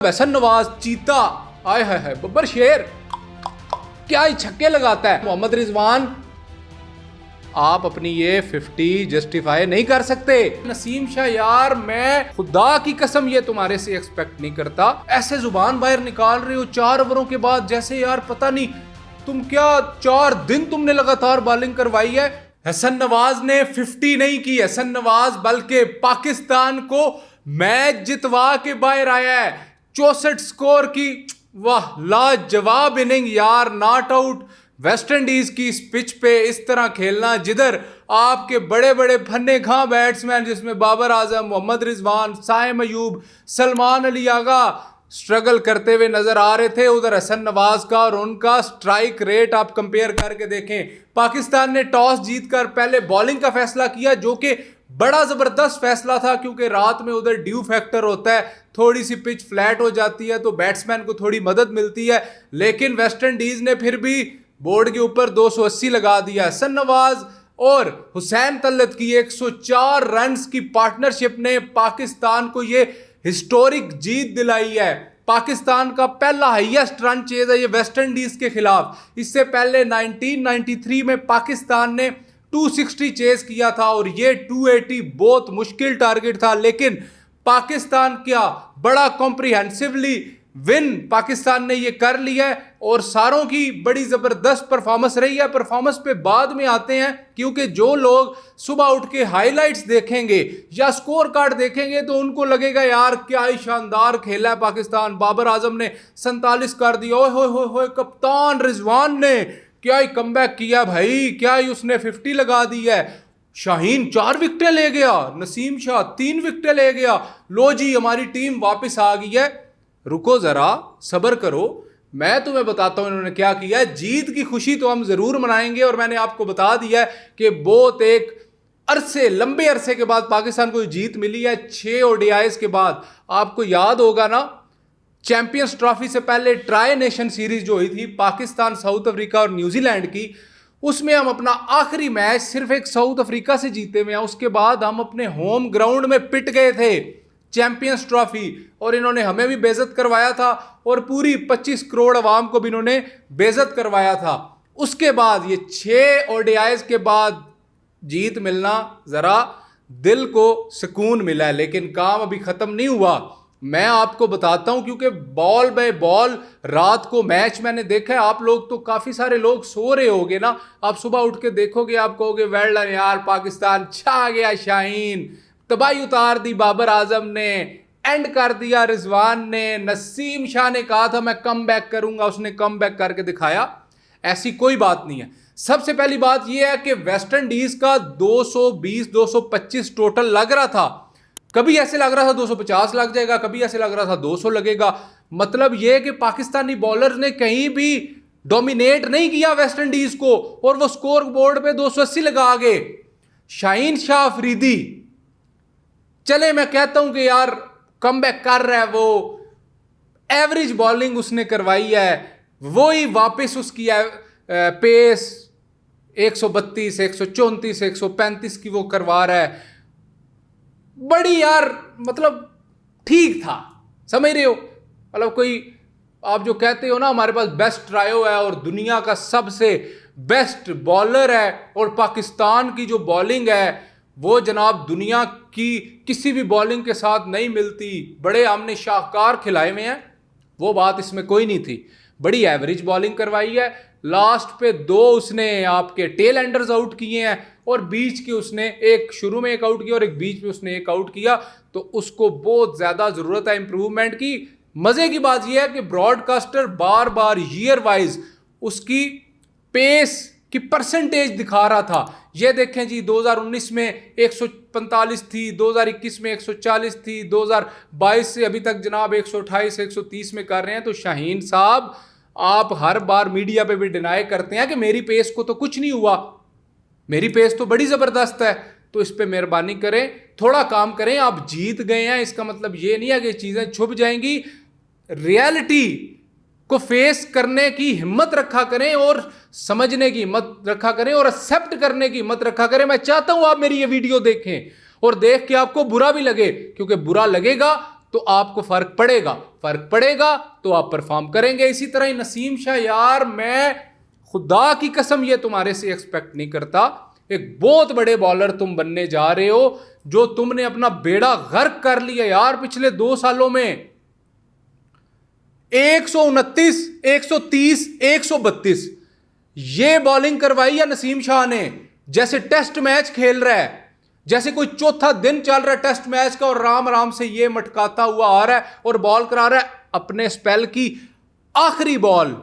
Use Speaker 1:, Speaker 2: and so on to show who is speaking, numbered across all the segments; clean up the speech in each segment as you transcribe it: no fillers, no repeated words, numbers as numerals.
Speaker 1: हसन नवाज चीता आय है बब्बर शेर क्या ही छक्के लगाता है। मोहम्मद रिजवान आप अपनी ये 50 जस्टिफाई नहीं कर सकते। नसीम शाह यार मैं खुदा की कसम ये तुम्हारे से एक्सपेक्ट नहीं करता। ऐसे जुबान बाहर निकाल रहे हो 4 ओवरों के बाद, जैसे यार पता नहीं तुम क्या 4 दिन तुमने लगातार बॉलिंग करवाई है। हसन नवाज ने 50 नहीं की, हसन नवाज बल्कि पाकिस्तान को मैच जितवा के बाहर आया है। 64 स्कोर की वाह लाजवाब इनिंग यार। नॉट आउट वेस्ट इंडीज की इस पिच पे इस तरह खेलना जिधर आपके बड़े बड़े फन्ने खां बैट्समैन जिसमें बाबर आजम, मोहम्मद रिजवान, साइम अयूब, सलमान अली आगा स्ट्रगल करते हुए नजर आ रहे थे, उधर हसन नवाज का और उनका स्ट्राइक रेट आप कंपेयर करके देखें। पाकिस्तान ने टॉस जीतकर पहले बॉलिंग का फैसला किया जो कि बड़ा जबरदस्त फैसला था क्योंकि रात में उधर ड्यू फैक्टर होता है, थोड़ी सी पिच फ्लैट हो जाती है तो बैट्समैन को थोड़ी मदद मिलती है। लेकिन वेस्ट इंडीज ने फिर भी बोर्ड के ऊपर 280 लगा दिया। हसन नवाज और हुसैन तलत की 104 रन्स की पार्टनरशिप ने पाकिस्तान को ये हिस्टोरिक जीत दिलाई है। पाकिस्तान का पहला हाईएस्ट रन चेज है ये वेस्ट इंडीज के खिलाफ। इससे पहले 1993 में पाकिस्तान ने 260 चेज किया था और ये 280 बहुत मुश्किल टारगेट था, लेकिन पाकिस्तान क्या बड़ा कॉम्प्रिहेंसिवली विन पाकिस्तान ने ये कर लिया है और सारों की बड़ी जबरदस्त परफॉर्मेंस रही है। परफॉर्मेंस पे बाद में आते हैं क्योंकि जो लोग सुबह उठ के हाइलाइट्स देखेंगे या स्कोर कार्ड देखेंगे तो उनको लगेगा यार क्या ही शानदार खेला है पाकिस्तान। बाबर आजम ने 47 कर दिया, ओए होए होए कप्तान रिजवान ने क्या ही कमबैक किया भाई, क्या ही उसने 50 लगा दी है। शाहीन 4 विकेटें ले गया, नसीम शाह 3 विकेटें ले गया। लो जी हमारी टीम वापस आ गई है। रुको जरा सब्र करो, मैं तुम्हें बताता हूं इन्होंने क्या किया। जीत की खुशी तो हम जरूर मनाएंगे और मैंने आपको बता दिया है कि बहुत एक अरसे लंबे अरसे के बाद पाकिस्तान को जीत मिली है 6 ओडीआईज के बाद। आपको याद होगा ना चैंपियंस ट्रॉफी से पहले ट्राई नेशन सीरीज जो हुई थी पाकिस्तान, साउथ अफ्रीका और न्यूजीलैंड की, उसमें हम अपना आखिरी मैच सिर्फ एक साउथ अफ्रीका से जीते हुए हैं। उसके बाद हम अपने होम ग्राउंड में पिट गए थे चैंपियंस ट्रॉफी और इन्होंने हमें भी बेइज्जत करवाया था और पूरी 25 करोड़ अवाम को भी इन्होंने बेइज्जत करवाया था। उसके बाद ये 6 ओडीआईज के बाद जीत मिलना जरा दिल को सुकून मिला है, लेकिन काम अभी खत्म नहीं हुआ। मैं आपको बताता हूं क्योंकि बॉल बाय बॉल रात को मैच मैंने देखा है। आप लोग तो काफी सारे लोग सो रहे होगे ना, आप सुबह उठ के देखोगे आप कहोगे वेल डन यार पाकिस्तान छा गया, शाहीन तबाही उतार दी बाबर आजम ने, एंड कर दिया रिजवान ने। नसीम शाह ने कहा था मैं कम बैक करूंगा, उसने कम बैक करके दिखाया। ऐसी कोई बात नहीं है। सबसे पहली बात यह है कि वेस्ट इंडीज का 220-225 टोटल लग रहा था। कभी ऐसे लग रहा था 250 लग जाएगा, कभी ऐसे लग रहा था 200 लगेगा। मतलब यह कि पाकिस्तानी बॉलर ने कहीं भी डोमिनेट नहीं किया वेस्ट इंडीज को और वो स्कोर बोर्ड पे 280 लगा गए। शाहीन शाह अफरीदी चले मैं कहता हूं कि यार कमबैक कर रहा है, वो एवरेज बॉलिंग उसने करवाई है, वो ही वापस उसकी पेस 132, 134, 135 की वो करवा रहा है। बड़ी यार मतलब ठीक था, समझ रहे हो। मतलब कोई आप जो कहते हो ना हमारे पास बेस्ट ट्रायो है और दुनिया का सबसे बेस्ट बॉलर है और पाकिस्तान की जो बॉलिंग है वो जनाब दुनिया की किसी भी बॉलिंग के साथ नहीं मिलती। बड़े हमने शाहकार खिलाए हुए हैं, वो बात इसमें कोई नहीं थी। बड़ी एवरेज बॉलिंग करवाई है। लास्ट पे 2 उसने आपके टेल एंडर्स आउट किए हैं और बीच के उसने एक शुरू में एक आउट किया और एक बीच में उसने एक आउट किया, तो उसको बहुत ज्यादा जरूरत है इंप्रूवमेंट की। मजे की बात यह है कि ब्रॉडकास्टर बार बार ईयर वाइज उसकी पेस की परसेंटेज दिखा रहा था। ये देखें जी 2019 में 145 थी, 2021 में 140 थी, 2022 से अभी तक जनाब 128 130 में कर रहे हैं। तो शाहीन साहब आप हर बार मीडिया पे भी डिनाई करते हैं कि मेरी पेस को तो कुछ नहीं हुआ, मेरी पेस तो बड़ी जबरदस्त है। तो इस पे मेहरबानी करें, थोड़ा काम करें। आप जीत गए हैं इसका मतलब ये नहीं है कि चीजें छुप जाएंगी। रियलिटी को फेस करने की हिम्मत रखा करें और समझने की हिम्मत रखा करें और एक्सेप्ट करने की हिम्मत रखा करें। मैं चाहता हूं आप मेरी ये वीडियो देखें और देख के आपको बुरा भी लगे, क्योंकि बुरा लगेगा तो आपको फर्क पड़ेगा तो आप परफॉर्म करेंगे। इसी तरह ही नसीम शाह, यार मैं खुदा की कसम ये तुम्हारे से एक्सपेक्ट नहीं करता। एक बहुत बड़े बॉलर तुम बनने जा रहे हो, जो तुमने अपना बेड़ा गर्क कर लिया यार पिछले 2 सालों में। 129, 130, 132 ये बॉलिंग करवाई है नसीम शाह ने, जैसे टेस्ट मैच खेल रहा है, जैसे कोई चौथा दिन चल रहा है टेस्ट मैच का, और राम राम से ये मटकाता हुआ आ रहा है और बॉल करा रहा है। अपने स्पेल की आखिरी बॉल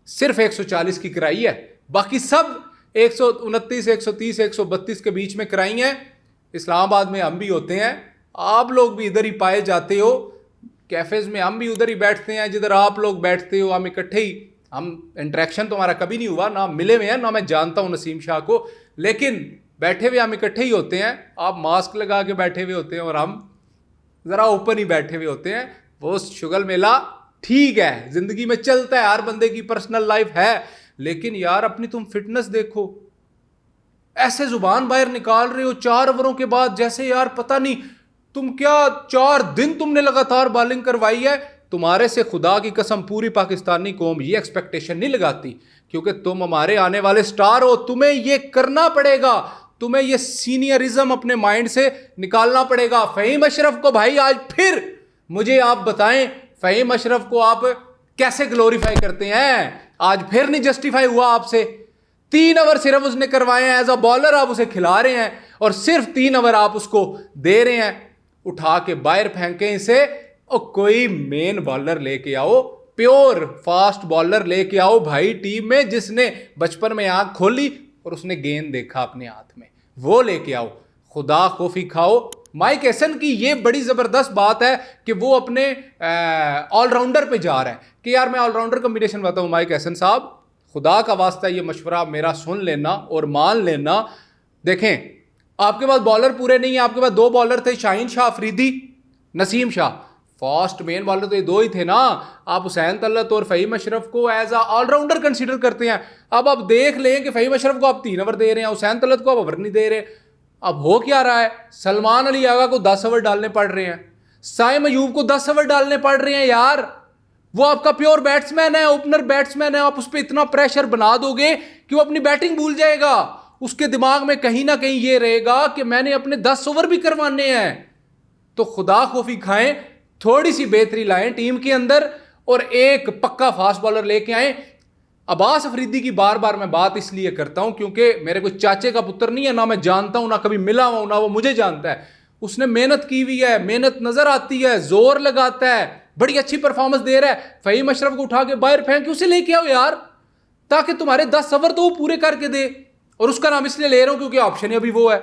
Speaker 1: सिर्फ 140 की कराई है, बाकी सब 129, 130, 132 के बीच में कराई है। इस्लामाबाद में हम भी होते हैं, आप लोग भी इधर ही पाए जाते हो, कैफेज में हम भी उधर ही बैठते हैं जिधर आप लोग बैठते हो, हम इकट्ठे ही, हम इंटरेक्शन तो हमारा कभी नहीं हुआ, ना मिले हुए हैं ना मैं जानता हूं नसीम शाह को, लेकिन बैठे हुए हम इकट्ठे ही होते हैं। आप मास्क लगा के बैठे हुए होते हैं और हम ज़रा ओपन ही बैठे हुए होते हैं। वो शुगल मेला ठीक है, ज़िंदगी में चलता है, हर बंदे की पर्सनल लाइफ है, लेकिन यार अपनी तुम फिटनेस देखो, ऐसे जुबान बाहर निकाल रहे हो 4 ओवरों के बाद, जैसे यार पता नहीं तुम क्या 4 दिन तुमने लगातार बॉलिंग करवाई है। तुम्हारे से खुदा की कसम पूरी पाकिस्तानी कौम ये एक्सपेक्टेशन नहीं लगाती, क्योंकि तुम हमारे आने वाले स्टार हो, तुम्हें ये करना पड़ेगा, तुम्हें ये सीनियरिज्म अपने माइंड से निकालना पड़ेगा। फहीम अशरफ को भाई आज फिर मुझे आप बताएं, फहीम अशरफ को आप कैसे ग्लोरीफाई करते हैं? आज फिर नहीं जस्टिफाई हुआ आपसे। 3 ओवर सिर्फ उसने करवाए हैं, एज अ बॉलर आप उसे खिला रहे हैं और सिर्फ 3 ओवर आप उसको दे रहे हैं। उठा के बाहर फेंके इसे और कोई मेन बॉलर लेके आओ, प्योर फास्ट बॉलर लेके आओ भाई टीम में, जिसने बचपन में आंख खोली और उसने गेंद देखा अपने हाथ में, वो लेके आओ। खुदा कॉफी खाओ। माइक एसन की ये बड़ी ज़बरदस्त बात है कि वो अपने ऑलराउंडर पे जा रहा है कि यार मैं ऑलराउंडर कॉम्बिनेशन बताऊँ। माइक एसन साहब, खुदा का वास्ता ये मशवरा मेरा सुन लेना और मान लेना। देखें, आपके पास बॉलर पूरे नहीं है, आपके पास 2 बॉलर थे, Shaheen Shah Afridi, Naseem Shah. Fast main bowler तो ये 2 ही थे ना। आप हुसैन तलत और फहीम अशरफ को एज अ ऑलराउंडर कंसीडर करते हैं। अब आप देख लें कि फहीम अशरफ को आप 3 ओवर दे रहे हैं, हुसैन तलत को आप ओवर नहीं दे रहे। अब हो क्या रहा है? सलमान अली आगा को 10 ओवर डालने पड़ रहे हैं, साइम अयूब को 10 ओवर डालने पड़ रहे हैं। यार वो आपका प्योर बैट्समैन है, ओपनर बैट्समैन है, आप उस पर इतना प्रेशर बना दोगे कि वो अपनी बैटिंग भूल जाएगा। उसके दिमाग में कहीं ना कहीं ये रहेगा कि मैंने अपने 10 ओवर भी करवाने हैं। तो खुदा खौफी खाएं, थोड़ी सी बेहतरी लाएं टीम के अंदर और एक पक्का फास्ट बॉलर लेके आए। अब्बास अफरीदी की बार बार मैं बात इसलिए करता हूं क्योंकि मेरे कोई चाचे का पुत्र नहीं है, ना मैं जानता हूं, ना कभी मिला हूं, ना वो मुझे जानता है। उसने मेहनत की हुई है, मेहनत नजर आती है, जोर लगाता है, बड़ी अच्छी परफॉर्मेंस दे रहा है। फहीम अशरफ को उठा के बाहर फेंक के उसे लेके आओ यार, ताकि तुम्हारे 10 ओवर तो वो पूरे करके दे। और उसका नाम इसलिए ले रहा हूं क्योंकि ऑप्शन ही अभी वो है,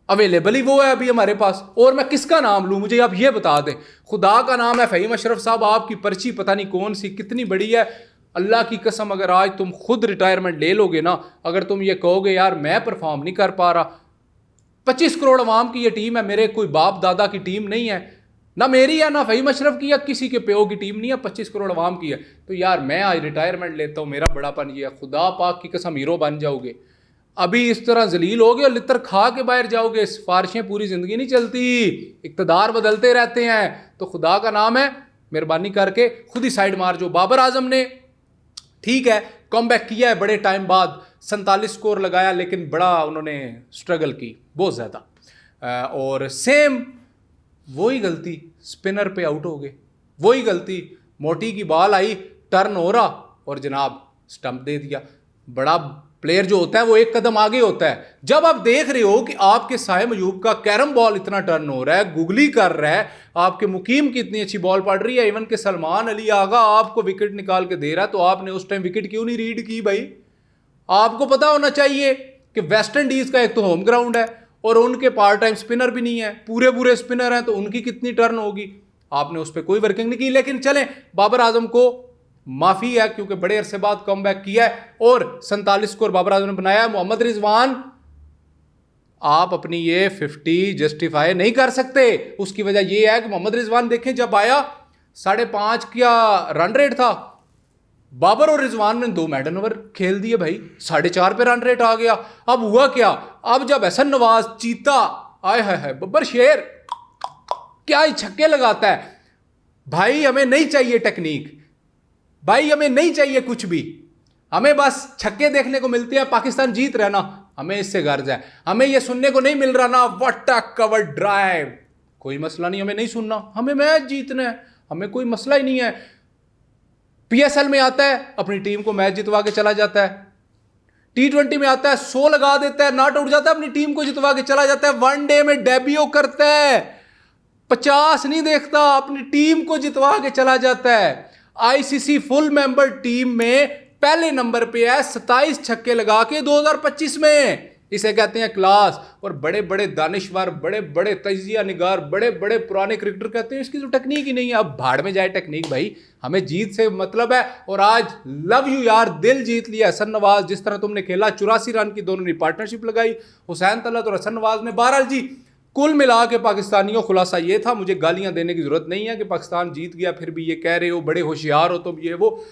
Speaker 1: अवेलेबल ही वो है अभी हमारे पास। और मैं किसका नाम लूं, मुझे आप ये बता दें। खुदा का नाम है फहीम अशरफ साहब, आपकी पर्ची पता नहीं कौन सी कितनी बड़ी है। अल्लाह की कसम, अगर आज तुम खुद रिटायरमेंट ले लोगे ना, अगर तुम ये कहोगे यार मैं परफॉर्म नहीं कर पा रहा, 25 करोड़ अवाम की ये टीम है, मेरे कोई बाप दादा की टीम नहीं है, ना मेरी है ना फहीम अशरफ की या किसी के प्यो की टीम नहीं है, 25 करोड़ अवाम की है, तो यार मैं आज रिटायरमेंट लेता हूँ, मेरा बड़ापन ये है। खुदा पाक की कसम हीरो बन जाओगे। अभी इस तरह जलील होगे और लितर खा के बाहर जाओगे। सिफारिशें पूरी जिंदगी नहीं चलती, इक़्तिदार बदलते रहते हैं। तो खुदा का नाम है, मेहरबानी करके खुद ही साइड मार। जो बाबर आजम ने ठीक है कमबैक किया है बड़े टाइम बाद, 47 स्कोर लगाया, लेकिन बड़ा उन्होंने स्ट्रगल की बहुत ज़्यादा। और सेम वही गलती स्पिनर पे आउट हो गए, वही गलती, मोटी की बॉल आई, टर्न हो रहा और जनाब स्टंप दे दिया। बड़ा प्लेयर जो होता है वो एक कदम आगे होता है। जब आप देख रहे हो कि आपके साइम अयूब का कैरम बॉल इतना टर्न हो रहा है, गुगली कर रहा है, आपके मुकीम की इतनी अच्छी बॉल पड़ रही है, इवन के सलमान अली आगा आपको विकेट निकाल के दे रहा है, तो आपने उस टाइम विकेट क्यों नहीं रीड की भाई? आपको पता होना चाहिए कि वेस्ट इंडीज का एक तो होम ग्राउंड है और उनके पार्ट टाइम स्पिनर भी नहीं है, पूरे पूरे स्पिनर हैं, तो उनकी कितनी टर्न होगी? आपने उस पर कोई वर्किंग नहीं की। लेकिन चलें, बाबर आजम को माफी है क्योंकि बड़े अरसे बाद कमबैक किया है और 47 स्कोर बाबर आजम ने बनाया। मोहम्मद रिजवान, आप अपनी ये 50 जस्टिफाई नहीं कर सकते। उसकी वजह ये है कि मोहम्मद रिजवान देखें, जब आया 5.5 का रन रेट था, बाबर और रिजवान ने 2 मैडन ओवर खेल दिए भाई, 4.5 पे रन रेट आ गया। अब हुआ क्या? अब जब एहसन नवाज चीता, आए है बब्बर शेर क्या ही छक्के लगाता है, भाई हमें नहीं चाहिए टेक्निक, भाई हमें नहीं चाहिए कुछ भी, हमें बस छक्के देखने को मिलते हैं, पाकिस्तान जीत रहा ना, हमें इससे गर्ज है। हमें यह सुनने को नहीं मिल रहा ना व्हाट अ कवर ड्राइव, कोई मसला नहीं, हमें नहीं सुनना, हमें मैच जीतना है, हमें कोई मसला ही नहीं है। पीएसएल में आता है अपनी टीम को मैच जितवा के चला जाता है, T20 में आता है 100 लगा देता है, नॉट आउट जाता है, अपनी टीम को जितवा के चला जाता है। वनडे में डेब्यू करता है, 50 नहीं देखता, अपनी टीम को जितवा के चला जाता है। आईसीसी फुल मेंबर टीम में पहले नंबर पे है, 27 छक्के लगा के 2025 में। इसे कहते हैं क्लास। और बड़े बड़े दानिशवर, बड़े बड़े तजिया निगार, बड़े बड़े पुराने क्रिकेटर कहते हैं इसकी तो टेक्निक ही नहीं है। अब भाड़ में जाए टेक्निक भाई, हमें जीत से मतलब है। और आज लव यू यार, दिल जीत लिया हसन नवाज, जिस तरह तुमने खेला, 84 रन की दोनों ने पार्टनरशिप लगाई, हुसैन तलत और हसन नवाज ने। बहरहाल जी, कुल मिला के पाकिस्तानियों खुलासा ये था, मुझे गालियां देने की जरूरत नहीं है कि पाकिस्तान जीत गया फिर भी ये कह रहे हो बड़े होशियार हो तुम, ये वो।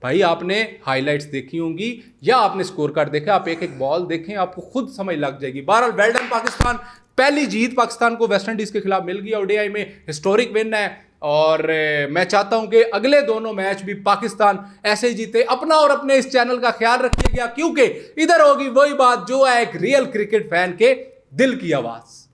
Speaker 1: भाई आपने हाइलाइट्स देखी होंगी या आपने स्कोर कार्ड देखा, आप एक एक बॉल देखें, आपको खुद समझ लग जाएगी। बहरहाल वेल डन पाकिस्तान, पहली जीत पाकिस्तान को वेस्ट इंडीज के खिलाफ मिल गई, ओडीआई में हिस्टोरिक विन है। और मैं चाहता हूं कि अगले दोनों मैच भी पाकिस्तान ऐसे ही जीते। अपना और अपने इस चैनल का ख्याल रखिएगा, क्योंकि इधर होगी वही बात जो है एक रियल क्रिकेट फैन के दिल की आवाज।